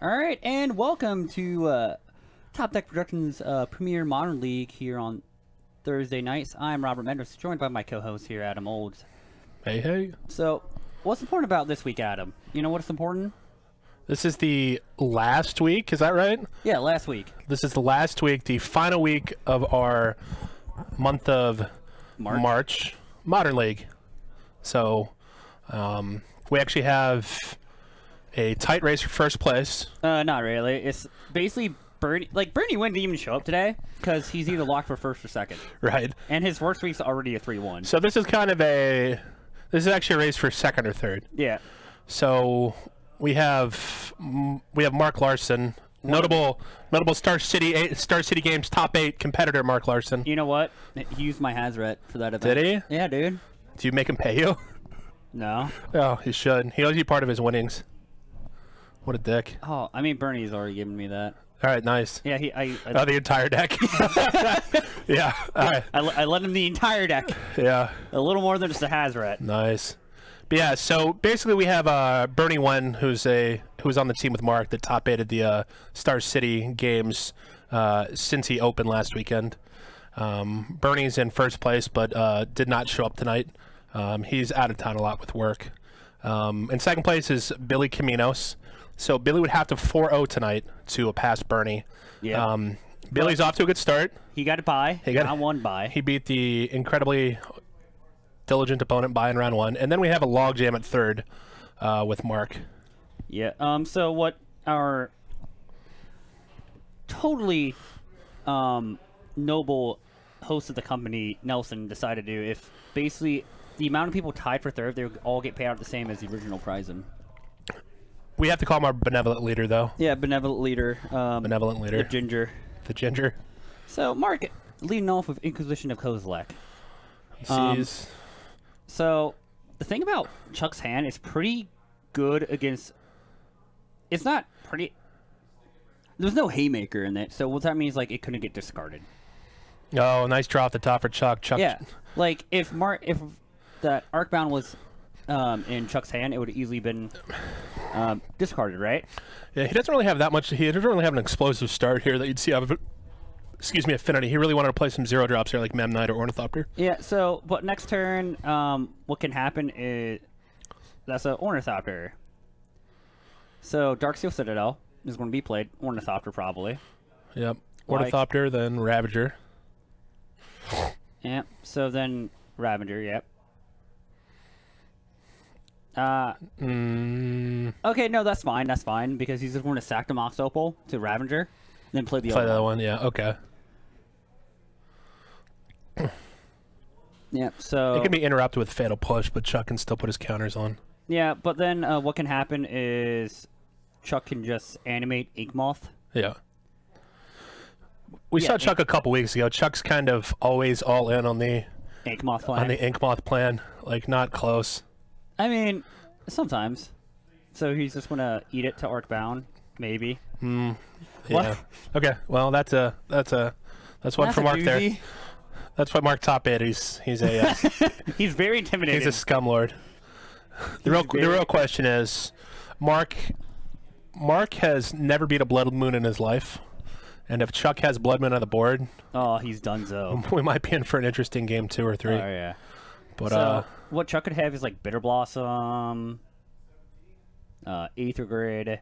All right, and welcome to Top Deck Productions Premier Modern League here on Thursday nights. I'm Robert Mendes, joined by my co-host here, Adam Olds. Hey, hey. So, what's important about this week, Adam? You know what's important? This is the last week, is that right? Yeah, last week. This is the last week, the final week of our month of March Modern League. So, we actually have a tight race for first place. Not really. It's basically Bernie. Like, Bernie didn't even show up today because he's either locked for first or second. Right. And his worst week's already a 3-1. So this is kind of this is actually a race for second or third. Yeah. So we have Mark Larson, notable Star City Games top 8 competitor Mark Larson. You know what? He used my Hazret for that event. Did he? Yeah, dude. Do you make him pay you? No. Oh, he should. He owes you part of his winnings. What a dick. Oh, I mean, Bernie's already given me that. All right, nice. Yeah, the entire deck. Yeah. All right. I lent him the entire deck. Yeah. A little more than just a Hazret. Nice. But yeah, so basically we have Bernie Wen, who's on the team with Mark that top 8'd the Star City Games since he opened last weekend. Bernie's in first place, but did not show up tonight. He's out of town a lot with work. In second place is Billy Caminos. So Billy would have to 4-0 tonight to pass Bernie. Yeah. Billy's off to a good start. He got a bye. He got one bye. He beat the incredibly diligent opponent by in round 1. And then we have a logjam at third with Mark. Yeah. So what our totally noble host of the company, Nelson, decided to do, if basically the amount of people tied for third, they would all get paid out the same as the original prize. We have to call him our benevolent leader, though. Yeah, benevolent leader. Benevolent leader. The ginger. The ginger. So, Mark, leading off with Inquisition of Kozilek. So, the thing about Chuck's hand is pretty good against... It's not pretty... There's no haymaker in it, so what that means, like, it couldn't get discarded. Oh, nice draw off the top for Chuck. Yeah, like, if the Arcbound was in Chuck's hand, it would have easily been discarded, right? Yeah, he doesn't really have that much. He doesn't really have an explosive start here that you'd see out of, Affinity. He really wanted to play some 0-drops here like Mem Knight or Ornithopter. Yeah, so, but next turn, what can happen is, that's an Ornithopter. So, Darksteel Citadel is going to be played. Ornithopter, probably. Yep. Ornithopter, then Ravager. Yep, so then Ravager, yep. Okay, no, that's fine, because he's just going to sack the Mox Opal to Ravager, then play the other one. Yeah, okay. Yeah, so... It can be interrupted with Fatal Push, but Chuck can still put his counters on. Yeah, but then what can happen is Chuck can just animate Inkmoth. Yeah. We saw Chuck a couple weeks ago. Chuck's kind of always all in on the Inkmoth plan. On the Inkmoth plan, like not close. I mean, sometimes. So he's just gonna eat it to Arcbound, maybe. Yeah. Okay. Well, that's one for Mark there. That's why Mark top 8. He's a he's very intimidating. He's a scumlord. The real question is, Mark has never beat a Blood Moon in his life. And if Chuck has Blood Moon on the board, oh, he's donezo. We might be in for an interesting game 2 or 3. Oh yeah. But so, what Chuck could have is like Bitter Blossom, Aether Grid,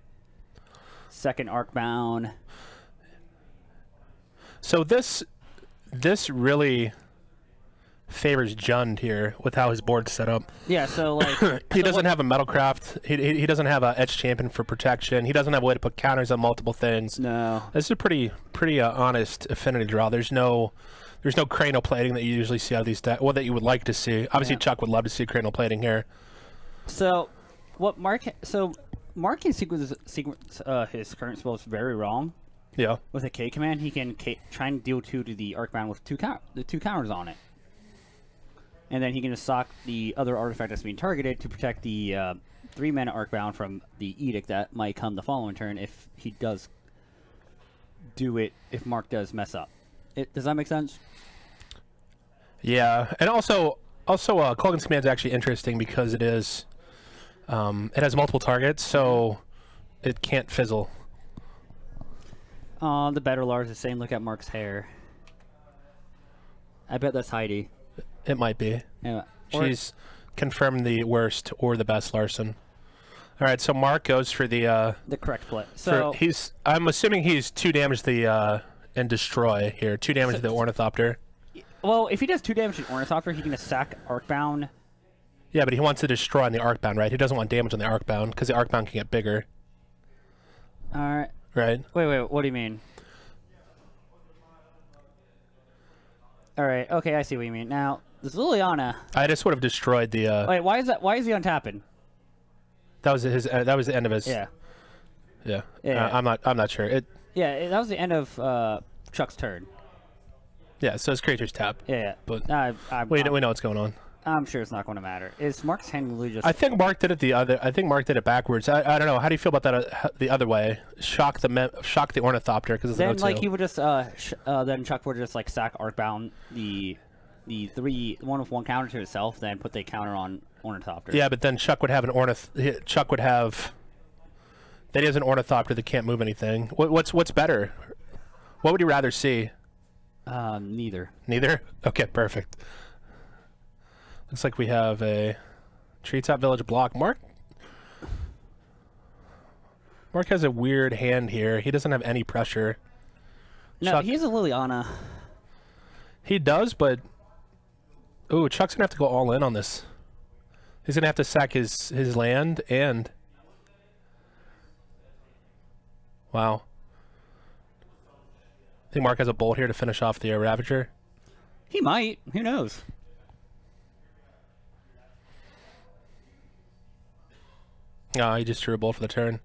second Arcbound. So this really favors Jund here with how his board's set up. Yeah, so like he doesn't have a Metalcraft. He doesn't have a Etch Champion for protection. He doesn't have a way to put counters on multiple things. No, this is a pretty honest Affinity draw. There's no cranial plating that you usually see out of these decks. Well, that you would like to see. Obviously, Chuck would love to see cranial plating here. So what Mark can sequence his current spells very wrong. Yeah. With a K command, he can try and deal 2 to the Arcbound with two counters on it. And then he can just sock the other artifact that's being targeted to protect the 3-mana Arcbound from the Edict that might come the following turn if he does do it, if Mark does mess up. Does that make sense? Yeah, and also Colgan's command is actually interesting because it has multiple targets, so it can't fizzle. The better Lars is saying, look at Mark's hair. I bet that's Heidi. It might be. Yeah. She's confirmed the worst or the best Larson. All right, so Mark goes for the correct play. So I'm assuming he's 2 damage the and destroy here. 2 damage to the Ornithopter. Well, if he does 2 damage to the Ornithopter, he can sack Arcbound. Yeah, but he wants to destroy on the Arcbound, right? He doesn't want damage on the Arcbound because the Arcbound can get bigger. All right. Right. Wait. What do you mean? All right. Okay, I see what you mean. Now, this Liliana. I just would have destroyed the. Wait, why is that? Why is he untapping? That was his. That was the end of his. Yeah. Yeah. Yeah. I'm not sure. That was the end of Chuck's turn. Yeah. So his creature's tapped. Yeah. But we know what's going on. I'm sure it's not going to matter. Is Mark's hand really just? I think Mark did it I think Mark did it backwards. I don't know. How do you feel about that? The other way, shock the Ornithopter because it's then an O2. like he would just then Chuck would just like sack Arcbound the 1 with 1 counter to itself, then put the counter on Ornithopter. Yeah, but then Chuck would have Chuck would have. Then he has an Ornithopter that can't move anything. What's better? What would you rather see? Neither. Neither? Okay, perfect. Looks like we have a Treetop Village block. Mark has a weird hand here. He doesn't have any pressure. No, Chuck, he has a Liliana. He does, but ooh, Chuck's gonna have to go all in on this. He's gonna have to sack his land and wow. I think Mark has a bolt here to finish off the Ravager. He might. Who knows? No, he just drew a bolt for the turn.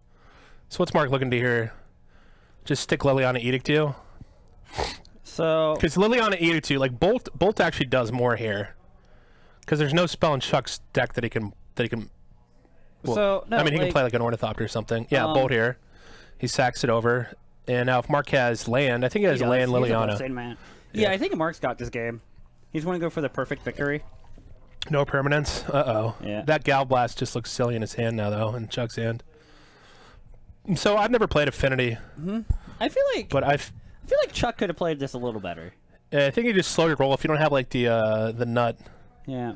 So what's Mark looking to here? Just stick Liliana Edict to? So because Liliana Edict to, like Bolt actually does more here. Because there's no spell in Chuck's deck that he can well, so no, I mean he can play like an Ornithopter or something. Yeah, Bolt here. He sacks it over. And now if Mark has land, I think he has land Liliana. Insane man. Yeah, I think Mark's got this game. He's going to go for the perfect victory. No permanence. Uh-oh. Yeah. That Gal Blast just looks silly in his hand now, though, in Chuck's hand. So I've never played Affinity. I feel like Chuck could have played this a little better. I think you just slow your roll if you don't have like the nut. Yeah.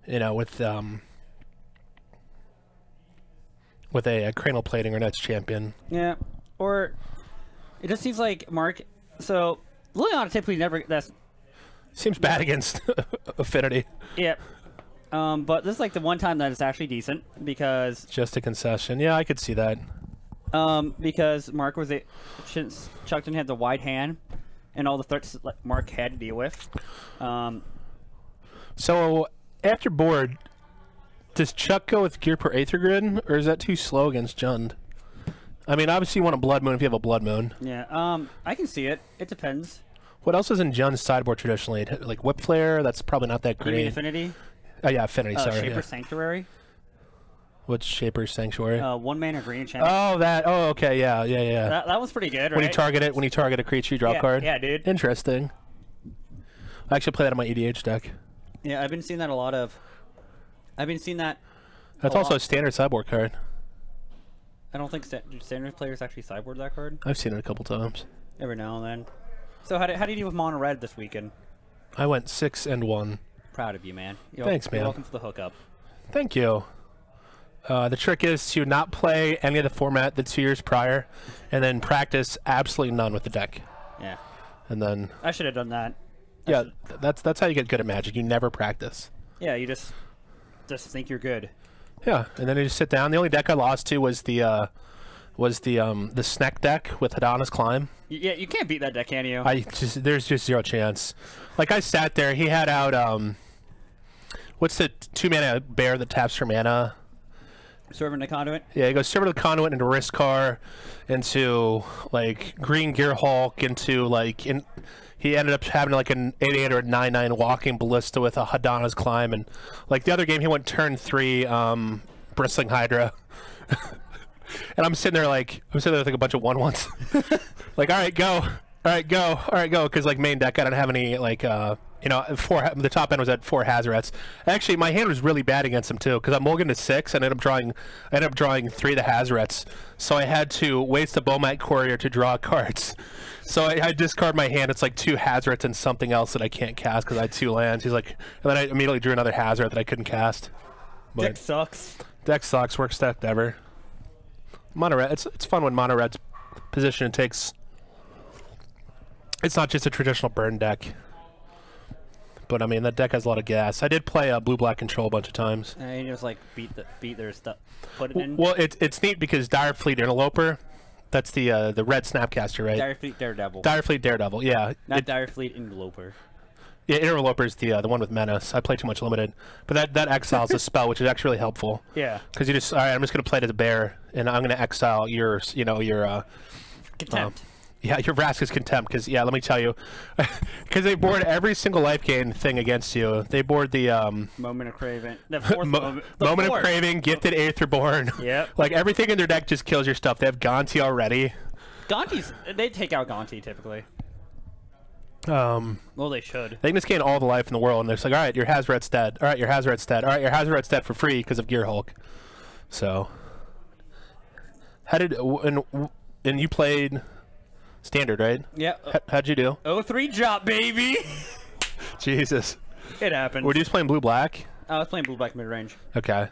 You know, with a cranial plating or Nets champion. Yeah. Or it just seems like Mark. So Liliana typically never. Seems bad against Affinity. Yeah. But this is like the one time that it's actually decent because just a concession. Yeah, I could see that. Because Mark since Chuck didn't have the wide hand and all the threats that Mark had to deal with. So after board, does Chuck go with Gear per Aether Grid, or is that too slow against Jund? I mean, obviously you want a Blood Moon if you have a Blood Moon. Yeah. I can see it. It depends. What else is in Jund's sideboard traditionally? Like Whip Flare, that's probably not that great. You mean Affinity? Oh yeah, Affinity. Sorry. Shaper Sanctuary. What's Shaper's Sanctuary? 1 mana green enchantment. Oh, that. Oh, okay. Yeah. That was pretty good, right? When you target a creature, you draw a card. Yeah, dude. Interesting. I actually play that in my EDH deck. Yeah, I've been seeing that a lot of. That's also a standard sideboard card. I don't think standard players actually sideboard that card. I've seen it a couple times. Every now and then. So how do you do with mono red this weekend? I went 6-1. Proud of you, man. Thanks, man. You're welcome for the hookup. Thank you. The trick is to not play any of the format the 2 years prior, and then practice absolutely none with the deck. Yeah. And then I should have done that. That's how you get good at Magic. You never practice. Yeah, you just think you're good. Yeah, and then you just sit down. The only deck I lost to was the Snack deck with Hadana's Climb. Yeah, you can't beat that deck, can you? There's just zero chance. Like I sat there, he had out what's the 2-mana bear that taps for mana? Servant of Conduit? Yeah, he goes Servant of the Conduit into Riskar, into like Green Gear Hulk, into like he ended up having like an 8/8 or a 9/9 Walking Ballista with a Hadana's Climb, and like the other game he went turn 3 Bristling Hydra. And I'm sitting there with like a bunch of 1/1s. Like, all right, go, because like main deck I don't have any like You know, the top end was at 4 Hazarets. Actually, my hand was really bad against him too, because I mulliganed to 6 and ended up drawing 3 of the Hazarets. So I had to waste the Bowmat Courier to draw cards. So I discard my hand. It's like 2 Hazarets and something else that I can't cast because I had 2 lands. He's like, and then I immediately drew another Hazaret that I couldn't cast. But Deck sucks. Deck sucks. Worst deck ever. Mono red. It's fun when mono red's position takes. It's not just a traditional burn deck. But I mean, that deck has a lot of gas. I did play blue-black control a bunch of times. And you just like beat their stuff, put it in. Well, it's neat because Direfleet Interloper, that's the red Snapcaster, right? Direfleet Daredevil. Direfleet Daredevil, yeah. Not Direfleet Interloper. Yeah, Interloper's the one with Menace. I play too much limited, but that exiles a spell, which is actually really helpful. Yeah. Because you just, all right, I'm just gonna play it as a bear, and I'm gonna exile your Contempt. Yeah, your Vraska's Contempt, because, yeah, let me tell you, because they board every single life gain thing against you. They board the, Moment of Craving. The fourth Moment fourth. of Craving, Gifted Aetherborn. Yep. Like, everything in their deck just kills your stuff. They have Gonti already. Gonti's, they take out Gonti, typically. Well, they should. They can just gain all the life in the world, and they're just like, all right, your Hazaret's dead. All right, your Hazaret's dead. All right, your Hazaret's dead for free because of Gear Hulk. So, how did, and you played Standard, right? Yeah. How'd you do? 0-3 drop, baby. Jesus. It happened. Were you just playing blue-black? I was playing blue-black mid-range. Okay.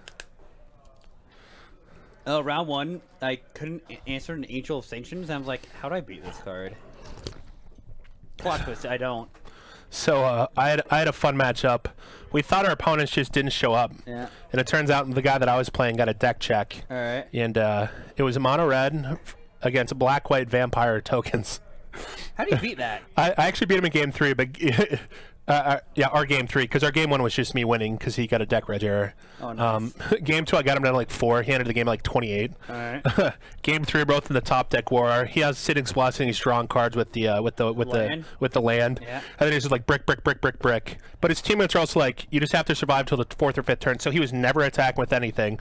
Round 1, I couldn't answer an Angel of Sanctions. I was like, how do I beat this card? Plot twist, I don't. So I had a fun matchup. We thought our opponents just didn't show up. Yeah. And it turns out the guy that I was playing got a deck check. All right. And it was a mono red against black-white vampire tokens. How do you beat that? I actually beat him in game 3, but yeah, our game 3, because our game 1 was just me winning because he got a deck reg error. Oh, nice. Game 2, I got him down to like 4. He ended the game at like 28. All right. Game 3, both in the top deck war. He has Sitting Splats and he's drawing cards with the land. Yeah. And then he's just like brick, brick, brick, brick, brick. But his teammates are also like, you just have to survive till the 4th or 5th turn. So he was never attacking with anything.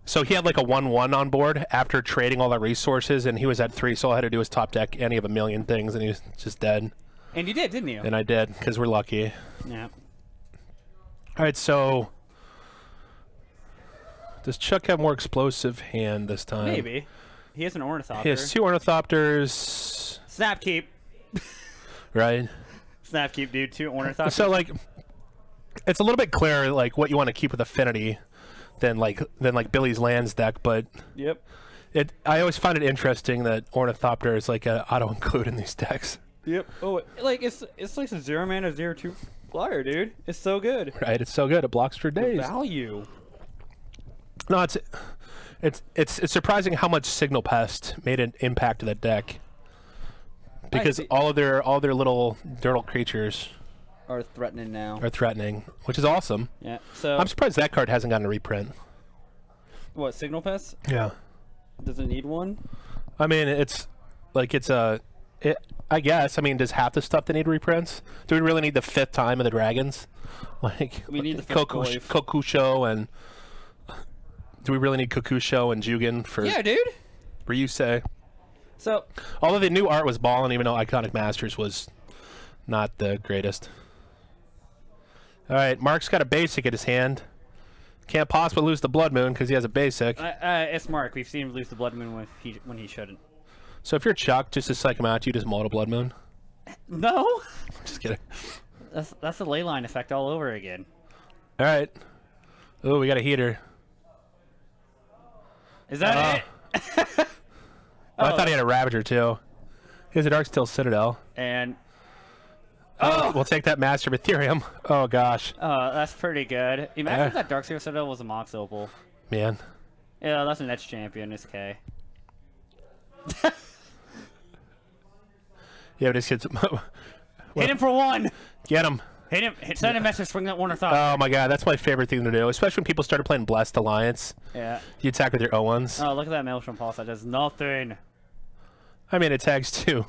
So he had like a 1-1 on board after trading all the resources, and he was at 3. So all I had to do was top deck any of a million things, and he was just dead. And you did, didn't you? And I did, because we're lucky. Yeah. All right, so does Chuck have more explosive hand this time? Maybe. He has an Ornithopter. He has 2 Ornithopters. Snap keep. Right? Snap keep, dude. 2 Ornithopters. So, like, it's a little bit clearer, like, what you want to keep with Affinity than Billy's Lands deck, but Yep. I always find it interesting that Ornithopter is like an auto-include in these decks. Yep. Oh, like it's like a 0-mana 0-2 flyer, dude. It's so good. Right? It's so good. It blocks for days. The value. No, it's surprising how much Signal Pest made an impact to that deck. Because all of their little dirtle creatures Are threatening now. are threatening, which is awesome. Yeah. So I'm surprised that card hasn't gotten a reprint. what? Signal Pest? Yeah. Does it need one? I mean, I guess. I mean, does half the stuff that need reprints? Do we really need the 5th time of the dragons? Like We need the 5th wave. Kokusho and do we really need Kokusho and Jugen for? Yeah, dude. Ryusei. So Although the new art was balling, even though Iconic Masters was not the greatest. All right, Mark's got a basic in his hand. Can't possibly lose the Blood Moon because he has a basic. it's Mark. We've seen him lose the Blood Moon when he shouldn't. So if you're Chuck, just to psych him out, you just mull a Blood Moon. No. Just kidding. That's the ley line effect all over again. All right. Oh, we got a heater. Is that it? I thought he had a Ravager too. He has a Darksteel Citadel. And We'll take that Master of Ethereum. Oh gosh. that's pretty good. Imagine if that Darkseer Citadel was a Mox Opal. Man. Yeah, that's an Edge champion. It's K. Yeah, but this kid's. Hit him for 1. Get him. Hit him. Send a message. Swing that Ornithopter. Oh my god, that's my favorite thing to do, especially when people started playing Blessed Alliance. Yeah. You attack with your O1s. Oh, look at that Maelstrom Pulse. That does nothing. I mean, it tags 2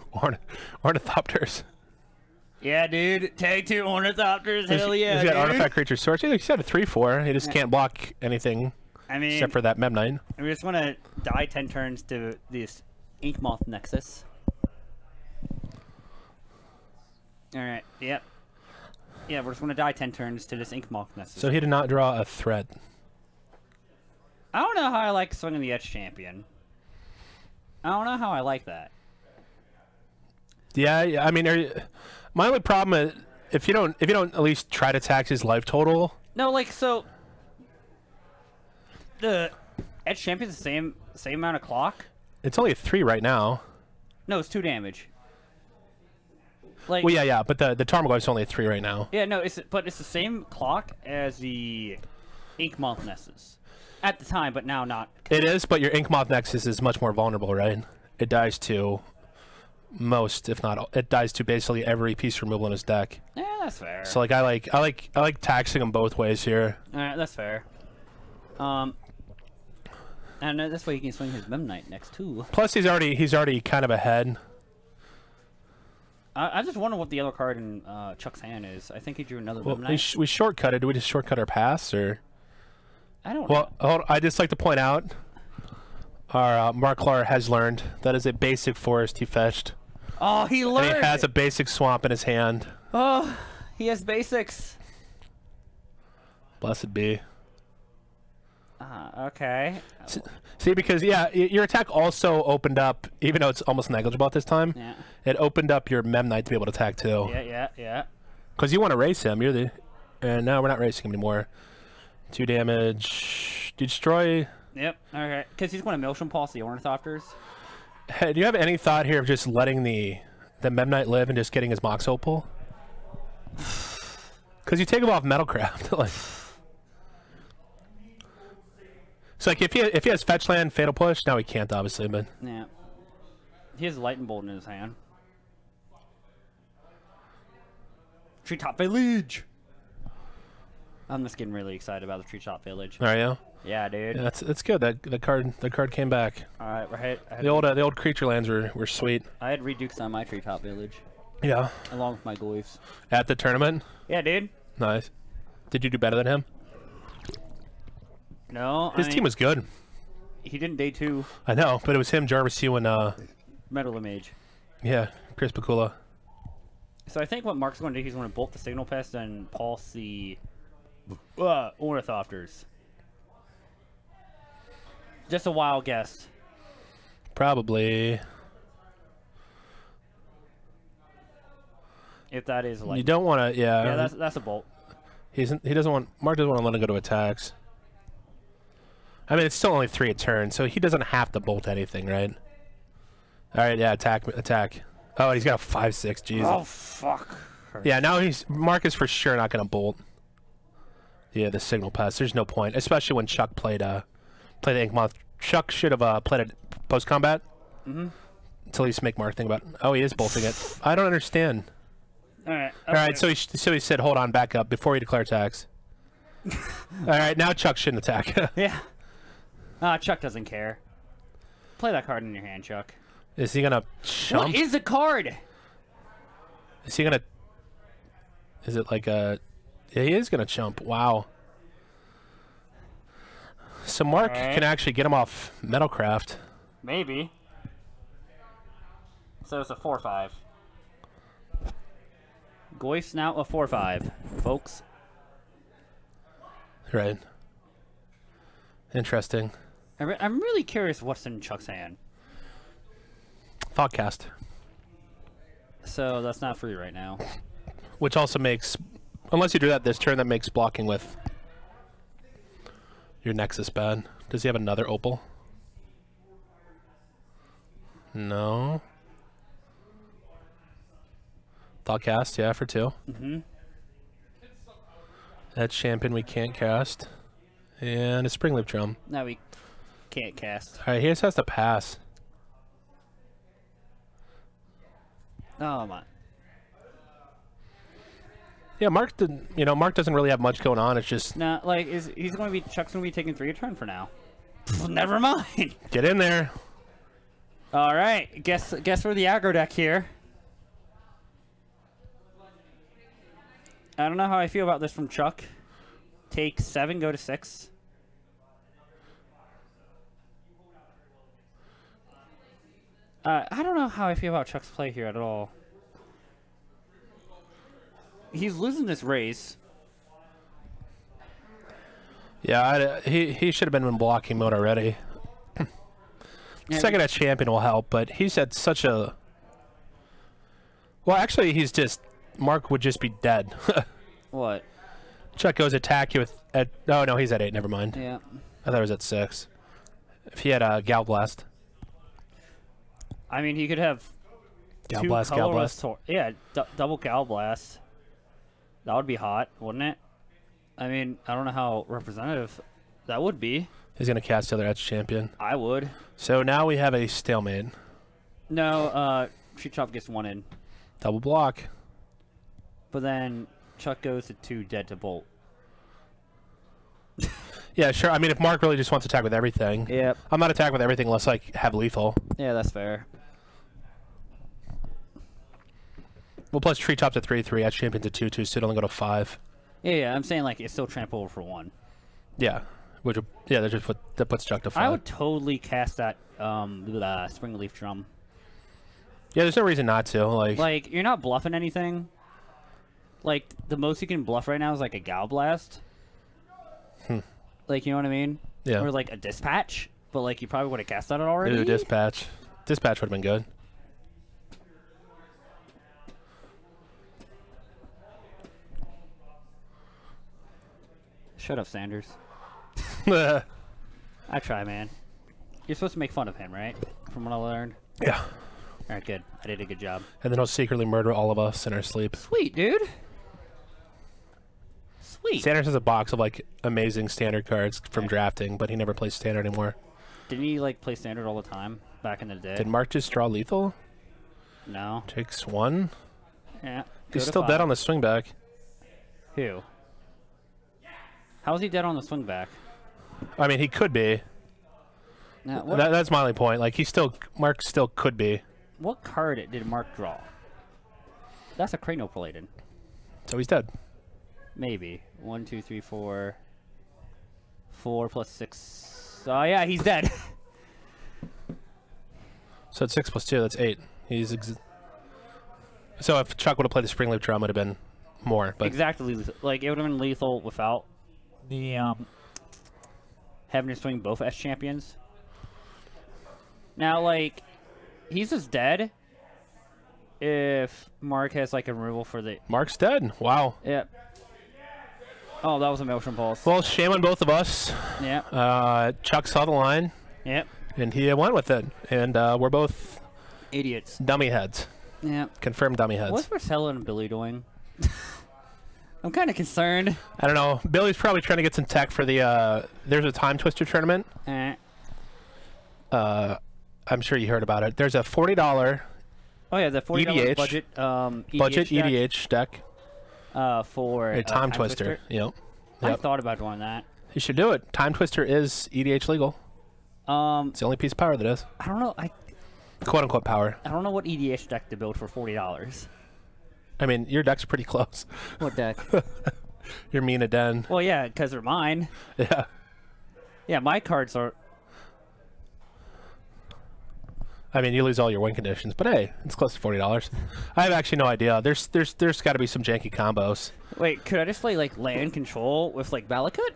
Ornithopters. Yeah, dude. Tag 2 Ornithopters. Hell yeah, He's got dude. Artifact Creature Source. He's got a 3/4. He just can't block anything I mean, except for that Memnite. we just want to die 10 turns to this Ink Moth Nexus. All right. Yep. Yeah, we're just gonna die 10 turns to this Ink Moth Nest. So he did not draw a threat. I don't know how I like swinging the Edge Champion. I don't know how I like that. Yeah, I mean, my only problem is if you don't at least try to tax his life total. No, like so. The Edge Champion's the same amount of clock. It's only a 3 right now. No, it's 2 damage. Like, well, yeah, but the Tarmogoyf's only a 3 right now. Yeah, no, it's the same clock as the Ink Moth Nesses at the time, but now not. It is, but your Ink Moth Nexus is much more vulnerable, right? It dies to most, if not, it dies to basically every piece removal in his deck. Yeah, that's fair. So like I like taxing him both ways here. All right, that's fair. And this way he can swing his Memnite next too. Plus he's already kind of ahead. I just wonder what the other card in Chuck's hand is. I think he drew another Memnite. We shortcutted. Did we just shortcut our pass, or? I don't know. Well, hold on. I just like to point out our Mark Clark has learned that is a basic forest he fetched. Oh, he learned! And he has a basic swamp in his hand. Oh, he has basics. Blessed be. Okay. See, because, yeah, your attack also opened up, even though it's almost negligible at this time, Yeah. it opened up your Memnite to be able to attack, too. Yeah. Because you want to race him. And now we're not racing him anymore. 2 damage. Destroy. Yep. Okay. Because he's going to Motion Pulse the Ornithopters. Hey, do you have any thought here of just letting the Memnite live and just getting his Mox Opal? Because you take him off Metalcraft. Like, so like if he has Fetch Land, Fatal Push, now he can't obviously, but Yeah. He has Lightning Bolt in his hand. Treetop Village. I'm just getting really excited about the Treetop Village. are you? Yeah, dude. Yeah, that's good. The card came back. All right, right. The old creature lands were sweet. I had Redukes on my Treetop Village, Yeah. along with my Goyfs. At the tournament. Yeah, dude. Nice. Did you do better than him? No, His team was good. He didn't day 2. I know, but it was him, Jarvis, you, and Metal Image. yeah, Chris Pakula. So I think what Mark's going to do, he's going to bolt the Signal Pest and pulse the Ornithopters. Just a wild guess. Probably. If that is like You don't want to, yeah. Yeah, that's a bolt. Mark doesn't want to let him go to attacks. I mean, it's still only 3 a turn, so he doesn't have to bolt anything, right? All right, yeah, attack. Oh, and he's got a 5/6. Jesus. Oh fuck. Yeah, now Mark is for sure not going to bolt. Yeah, the Signal Pest. There's no point, especially when Chuck played the Ink Moth. Chuck should have played it post combat. Until he make Mark think about. Oh, he is bolting it. I don't understand. All right. All right, so he said, hold on, back up before he declare attacks. All right, now Chuck shouldn't attack. Yeah. Chuck doesn't care. Play that card in your hand, Chuck. Is he gonna chump? What is the card? Is he gonna? Is it like a? Yeah, he is gonna chump. Wow. So Mark can actually get him off Metalcraft. Maybe. So it's a 4/5. Goyf's now a 4/5, folks. Right. Interesting. I'm really curious what's in Chuck's hand. Thoughtcast. So that's not free right now. Which also makes, unless you do that this turn, that makes blocking with your Nexus bad. Does he have another Opal? No. Thoughtcast, yeah, for 2. That Champion we can't cast. And a Spring Loop Drum. Now we can't cast. All right, he just has to pass. Oh my. Yeah, Mark doesn't really have much going on. It's just No, like Chuck's gonna be taking 3 a turn for now. Never mind. get in there. All right, guess for the aggro deck here. I don't know how I feel about this from Chuck. Take 7, go to 6. I don't know how I feel about Chuck's play here at all. he's losing this race. Yeah, he should have been in blocking mode already. Yeah, Second at champion will help, but he's at such a... Well, actually, he's just... Mark would just be dead. What? Chuck goes attack you with... Oh, no, he's at 8. Never mind. Yeah. I thought it was at 6. If he had a Gal Blast. I mean, he could have Gal two Blast, Gal colorless Blast. yeah, double Gal Blast. That would be hot, wouldn't it? I mean, I don't know how representative that would be. He's going to cast the other Edge champion. I would. So now we have a stalemate. No, Tree Chop gets 1 in. Double block. But then Chuck goes to 2 dead to Bolt. Yeah, sure. I mean, if Mark really just wants to attack with everything. Yep. I'm not attacking with everything unless I have lethal. Yeah, that's fair. Well, plus Tree Chop's at 3/3. Edge champion's at 2/2, so it only go to 5. Yeah, I'm saying like it's still trample over for 1. Yeah. Which, yeah, that puts Chuck to 5. I would totally cast that Spring Leaf Drum. Yeah, there's no reason not to. Like, you're not bluffing anything. Like, the most you can bluff right now is like a Gal Blast. Like, you know what I mean? Yeah. Or like a Dispatch. But like, you probably would have cast that already. Ooh, Dispatch. Dispatch would have been good. Shut up, Sanders. Yeah. I try, man. You're supposed to make fun of him, right? From what I learned. Yeah. All right, good. I did a good job. And then he'll secretly murder all of us in our sleep. Sweet, dude. Sweet. Sanders has a box of like amazing standard cards from drafting, but he never plays standard anymore. Didn't he like play standard all the time back in the day? Did Mark just draw lethal? No. Takes 1. Yeah. He's still dead on the swing back. Who? How is he dead on the swing back? I mean, he could be. Now, That's my only point. Like, Mark still could be. what card did Mark draw? That's a cranial-plated. So he's dead. Maybe. 1, 2, 3, 4. 4 plus 6. Oh, yeah, he's dead. So it's 6 plus 2. That's 8. So if Chuck would have played the Spring Leaf Drum, it would have been more. But Exactly. Like, it would have been lethal without the having to swing both S champions. Now, like, he's just dead if Mark has, like, a removal for the... Mark's dead. Wow. Yep. Oh, that was a Motion Pulse. Well, shame on both of us. Yep. Chuck saw the line. Yep. And he went with it. And we're both Idiots. dummy heads. Yep. Confirmed dummy heads. What's Marcella and Billy doing? I'm kind of concerned. I don't know. Billy's probably trying to get some tech for the... there's a Time Twister tournament. I'm sure you heard about it. There's a $40... Oh, yeah, the $40 EDH. budget budget EDH deck. For A Time Twister. Yep. I thought about doing that. You should do it. Time Twister is EDH legal. It's the only piece of power that is. I don't know. Quote unquote power. I don't know what EDH deck to build for $40. I mean, your deck's pretty close. What deck? Your Mina Den. Well, yeah, because they're mine. Yeah. Yeah, my cards are... I mean, you lose all your win conditions, but hey, it's close to $40. I have actually no idea. There's got to be some janky combos. Wait, could I just play like land control with like Valakut?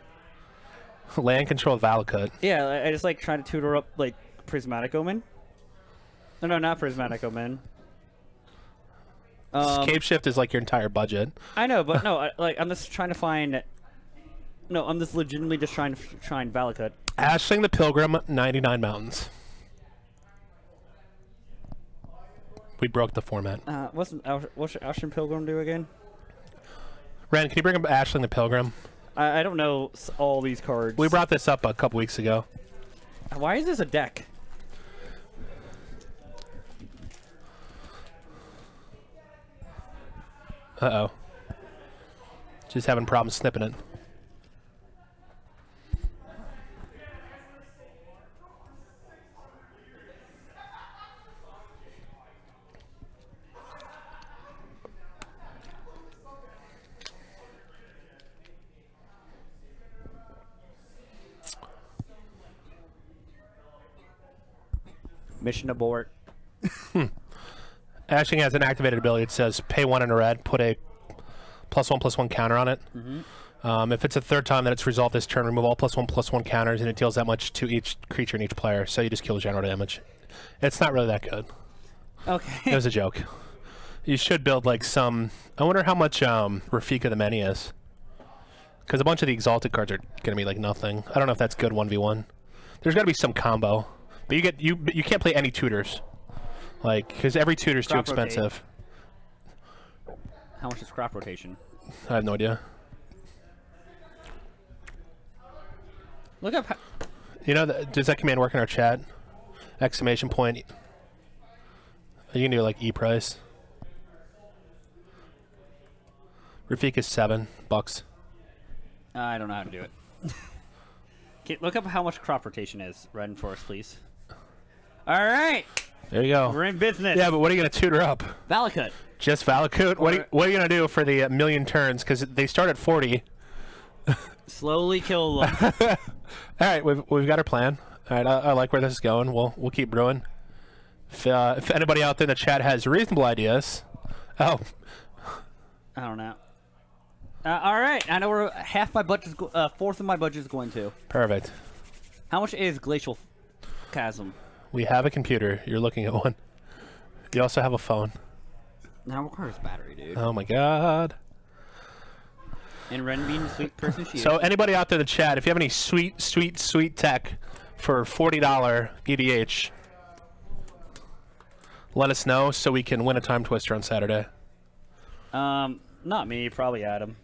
Land control Valakut. Yeah, I just like try to tutor up like Prismatic Omen. No, not Prismatic Omen. Cape Shift is like your entire budget. I know, but no, I'm just trying to find. No, I'm just legitimately just trying to find Valakut. Ashling the Pilgrim, 99 Mountains. We broke the format. What's Ashton Pilgrim do again? Ren, can you bring up Ashling the Pilgrim? I don't know all these cards. We brought this up a couple weeks ago. Why is this a deck? Uh-oh. Just having problems snipping it. Mission abort. Ashing has an activated ability. It says pay 1 in a red, put a +1/+1 counter on it. If it's a third time that it's resolved this turn, remove all +1/+1 counters, and it deals that much to each creature and each player. So you just kill general damage. It's not really that good. Okay. It was a joke. You should build like some. I wonder how much Rafika the Many is. Because a bunch of the Exalted cards are going to be like nothing. I don't know if that's good 1v1. There's got to be some combo. But you can't play any tutors. Like, because every tutor is too expensive. How much is crop rotation? I have no idea. Look up. You know, does that command work in our chat? Exclamation point. You can do like E-price. Rafik is $7. I don't know how to do it. Okay, look up how much crop rotation is. Red for us, please. All right. There you go. We're in business. Yeah, but what are you going to tutor up? Valakut. Just Valakut? What are you going to do for the million turns? Because they start at 40. Slowly kill them. All right, we've got our plan. All right, I like where this is going. We'll keep brewing. If anybody out there in the chat has reasonable ideas, I don't know. All right, I know where half my budget, fourth of my budget is going to. Perfect. How much is Glacial Chasm? We have a computer. You're looking at one. You also have a phone. Now requires battery, dude. Oh my god. And Ren being sweet person she is. So anybody out there in the chat, if you have any sweet tech for $40 EDH, let us know so we can win a time twister on Saturday. Not me, probably Adam.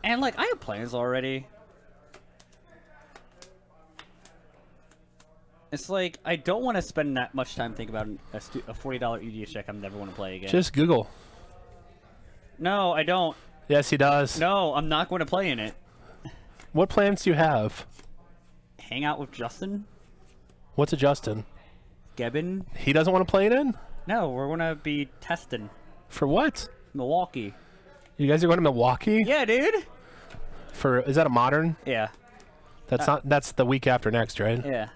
And like I have plans already. It's like I don't want to spend that much time thinking about a $40 EDH deck I'm never want to play again. Just Google. No, I don't. Yes, he does. No, I'm not going to play in it. What plans do you have? Hang out with Justin. What's a Justin? Gebbin. He doesn't want to play it in? No, we're going to be testing. For what? Milwaukee. You guys are going to Milwaukee? Yeah, dude. Is that a modern? Yeah. That's the week after next, right? Yeah.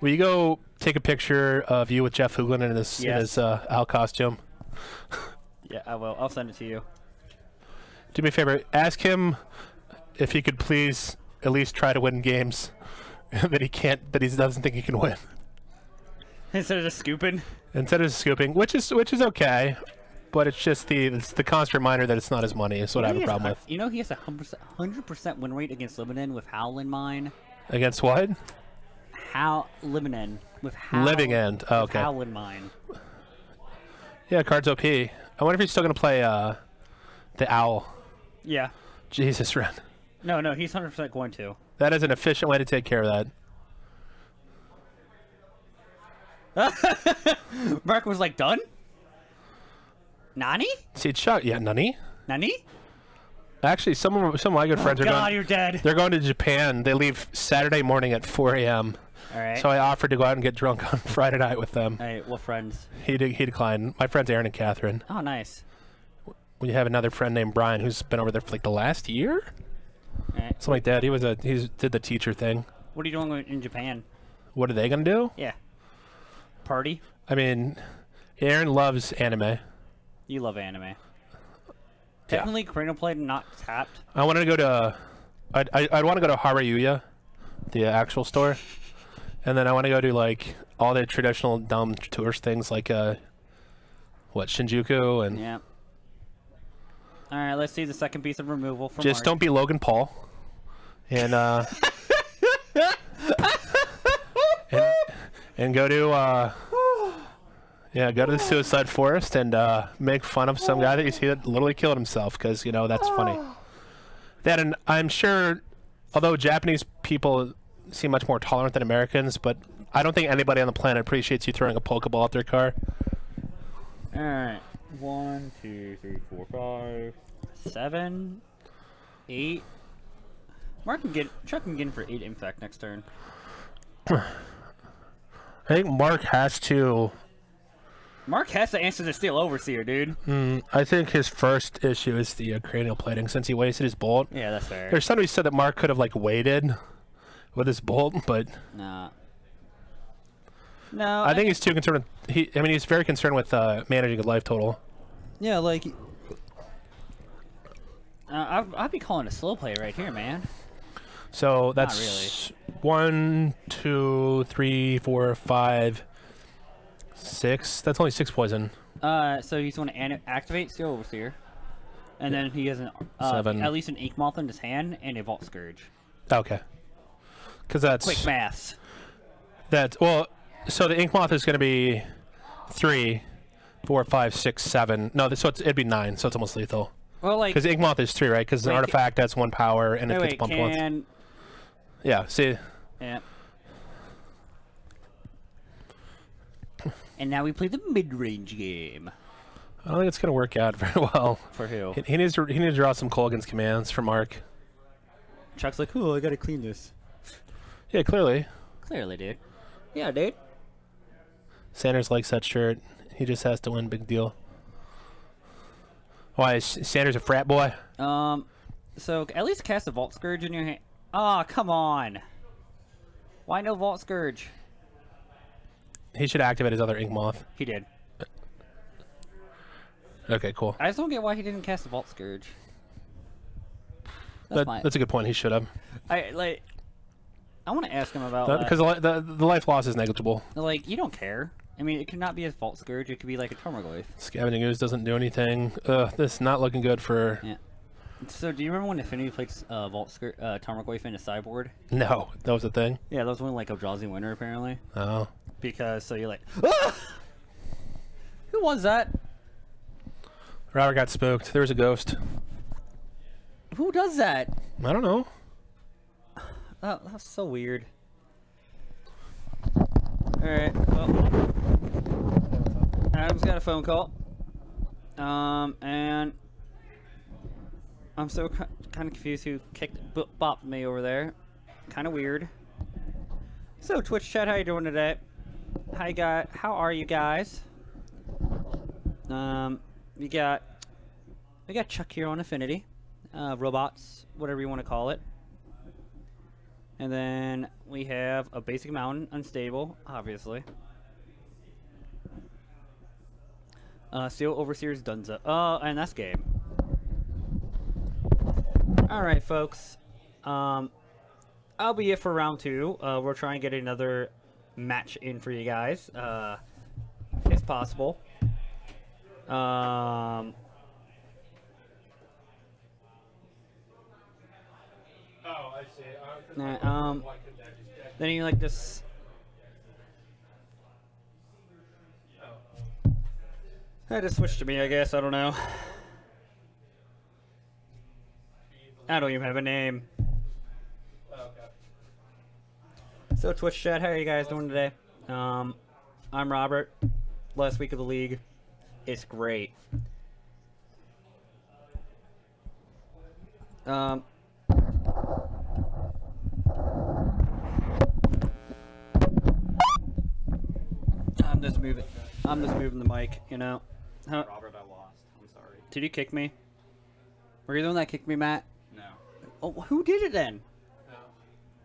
Will you go take a picture of you with Jeff Hooglin in his owl costume? Yeah, I will. I'll send it to you. Do me a favor. Ask him if he could please at least try to win games that he doesn't think he can win. Instead of just scooping. Instead of just scooping, which is okay, but it's just the constant reminder that it's not his money. Is what I have a problem with. You know he has a 100% win rate against Lebanon with Howl in mind. Against what? Lebanon with Howl. Living End. Oh, okay. Howl in mind. Yeah, card's OP. I wonder if he's still gonna play the Owl. Yeah. Jesus, Ren. No, he's 100% going to. That is an efficient way to take care of that. Mark was like, done? Nani? See, Chuck. Yeah, Nani? Nani? Actually, some of my good friends are going. God, you're dead. They're going to Japan. They leave Saturday morning at 4 a.m. All right. So I offered to go out and get drunk on Friday night with them. Hey, what friends? He declined. My friends Aaron and Catherine. Oh, nice. We have another friend named Brian who's been over there for like the last year. Right. Something like that. He did the teacher thing. What are you doing in Japan? What are they gonna do? Yeah. Party? I mean, Aaron loves anime. You love anime. Technically, Cranial Plate not tapped. I wanted to go to. I'd want to go to Harayuya, the actual store, and then I want to go to like all the traditional dumb tourist things like Shinjuku and. Yeah. All right, let's see the second piece of removal from. Just don't be Logan Paul, and and go to go to the Suicide Forest and make fun of some guy that you see that literally killed himself because that's funny. And I'm sure, although Japanese people seem much more tolerant than Americans, but I don't think anybody on the planet appreciates you throwing a Pokeball at their car. All right. 1, 2, 3, 4, 5, 7, 8. Chuck can get in for 8 impact next turn. I think Mark has to answer the Steel Overseer, dude. I think his first issue is the cranial plating since he wasted his bolt. Yeah, that's fair. There's somebody who said that Mark could have like waited with his bolt, but nah. No, I think he's too concerned with he's very concerned with managing his life total. Yeah, like I'd be calling a slow play right here, man. So that's 1, 2, 3, 4, 5, 6. That's only 6 poison. So he's going to activate Steel Overseer, and then he has 7. At least an Ink Moth in his hand and a Vault Scourge. Okay. Because that's Quick maths. That's well. So the Ink Moth is going to be 3, 4, 5, 6, 7. No, so it'd be 9. So it's almost lethal. Well, like because Ink Moth is 3, right? Because an artifact that's 1 power and it gets bumped once. Yeah. See. Yeah. And now we play the mid-range game. I don't think it's going to work out very well. For who? He needs to draw some Colgan's commands for Mark. Chuck's like, cool, I got to clean this. Yeah, clearly. Clearly, dude. Yeah, dude. Sanders likes that shirt. He just has to win. Big deal. Why is Sanders a frat boy? So at least cast a Vault Scourge in your hand. Oh, come on. Why no Vault Scourge? He should activate his other Ink Moth. He did. Okay, cool. I just don't get why he didn't cast the Vault Scourge. That's a good point. He should have. I want to ask him about that. Because the life loss is negligible. Like, you don't care. I mean, it could not be a Vault Scourge. It could be like a Tarmogoyf. Scavenging Ooze doesn't do anything. This is not looking good for... Yeah. So, do you remember when Affinity played Vault Scourge, Tarmogoyf in a sideboard? No, that was a thing? Yeah, that was when, like, Eldrazi Winter, apparently. Oh. Because, so you're like, ah! Who was that? Robert got spooked. There was a ghost. Who does that? I don't know. That's so weird. Alright, well. Adam's got a phone call. And I'm so kind of confused who bopped me over there. Kind of weird. So, Twitch chat, how you doing today? Hi, guys. How are you guys? We got Chuck here on Affinity. Robots, whatever you want to call it. And then we have a basic mountain, unstable, obviously. Steel Overseer's Dunza. And that's game. Alright, folks. I'll be it for round 2. We're trying to get another match in for you guys. If possible. Oh, I see. Then you like this. Had to switch to me, I guess. I don't know. I don't even have a name. So Twitch chat, how are you guys doing today? I'm Robert. Last week of the league. It's great. I'm just moving the mic, you know. Huh? Robert, I lost. I'm sorry. Did you kick me? Were you the one that kicked me, Matt? No. Oh, who did it then?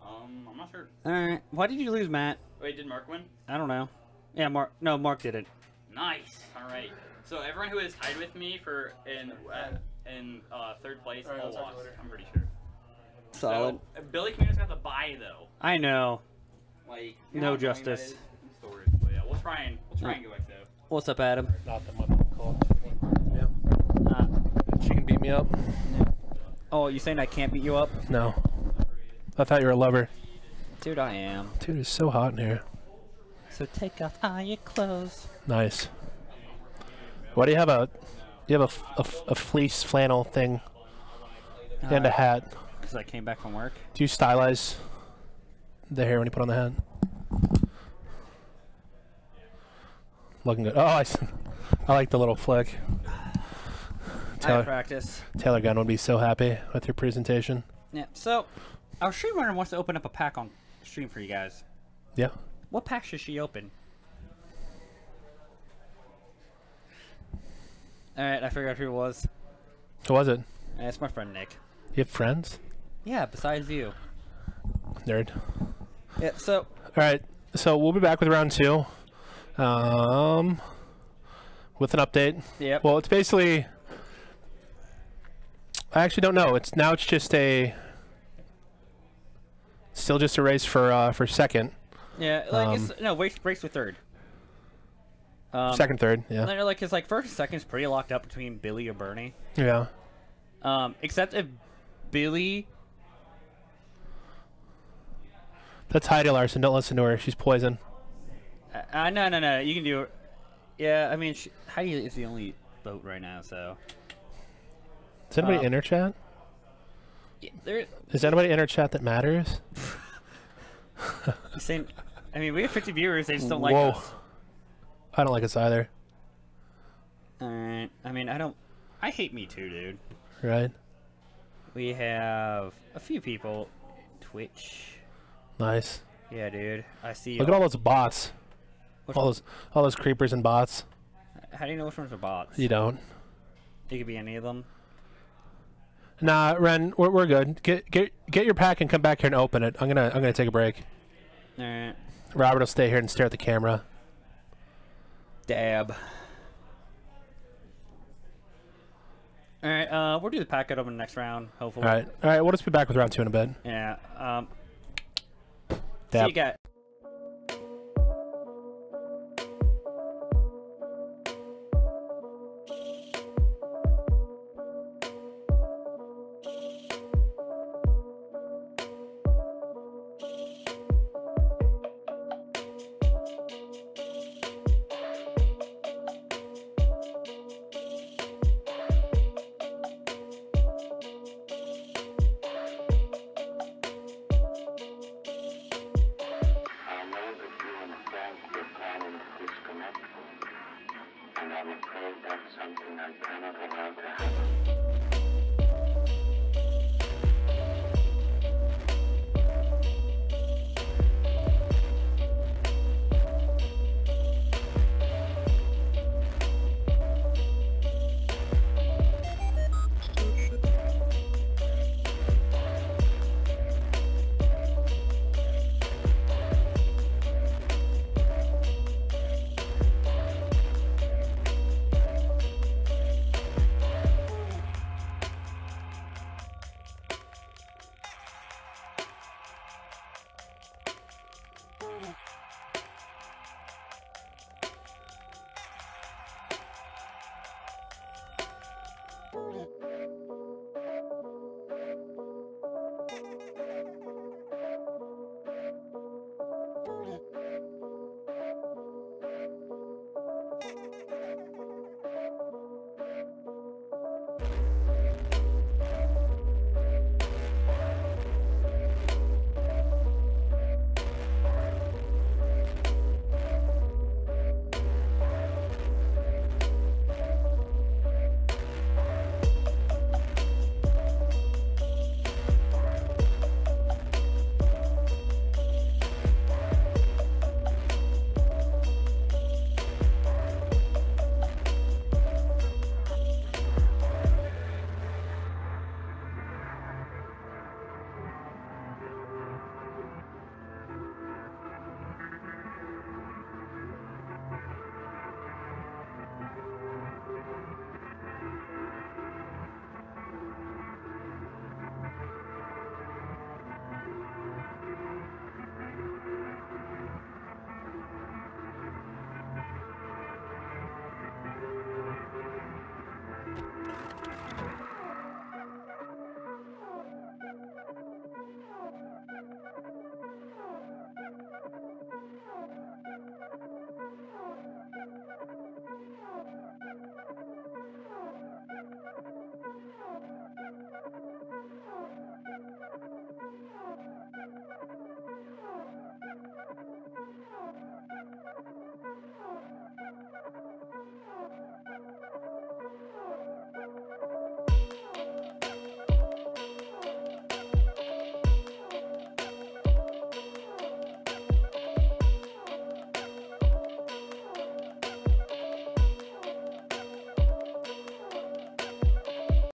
I'm not sure. Alright. Why did you lose, Matt? Wait, did Mark win? I don't know. Yeah, Mark. No, Mark didn't. Nice. All right. So everyone who is tied with me for in third place all lost. I'm pretty sure. Solid. So, Billy Community's got the bye though. I know. Like no justice. Stories, but yeah, we'll try and go back though. What's up, Adam? Not that my mom called. She can beat me up. Oh, you saying I can't beat you up? No. I thought you were a lover. Dude, I am. Dude, it's so hot in here. So take off all your clothes. Nice. Why do you have a fleece flannel thing and a hat? Because I came back from work. Do you stylize the hair when you put on the hat? Looking good. Oh, I like the little flick. I practice. Taylor Gunn would be so happy with your presentation. Yeah. So, our stream runner wants to open up a pack on stream for you guys. Yeah. What pack should she open? Alright, I figured out who it was. Who was it? It's my friend Nick. You have friends? Yeah, besides you. Nerd. Yeah, so... Alright, so we'll be back with round 2. With an update. Yep. Well, it's basically... I actually don't know. It's just still just a race for second. Yeah, like it's no race for third. Second, third, yeah. Like it's like first and second is pretty locked up between Billy or Bernie. Yeah. Except if Billy. That's Heidi Larson. Don't listen to her. She's poison. No. You can do it. Yeah, I mean, Heidi is the only vote right now, so. Is anybody in her chat? Yeah, is anybody in her chat that matters? Saying, I mean, we have 50 viewers. They just don't like us. I don't like us either. Alright. I mean, I hate Me Too, dude. Right. We have a few people. Twitch. Nice. Yeah, dude. I see. Look at all those bots. All those creepers and bots. How do you know which ones are bots? You don't. It could be any of them. Nah, Ren, we're good. Get your pack and come back here and open it. I'm gonna take a break. Alright. Robert will stay here and stare at the camera. Dab. Alright, we'll do the packet over the next round, hopefully. Alright, we'll just be back with round 2 in a bit. Yeah. Dab. See you guys.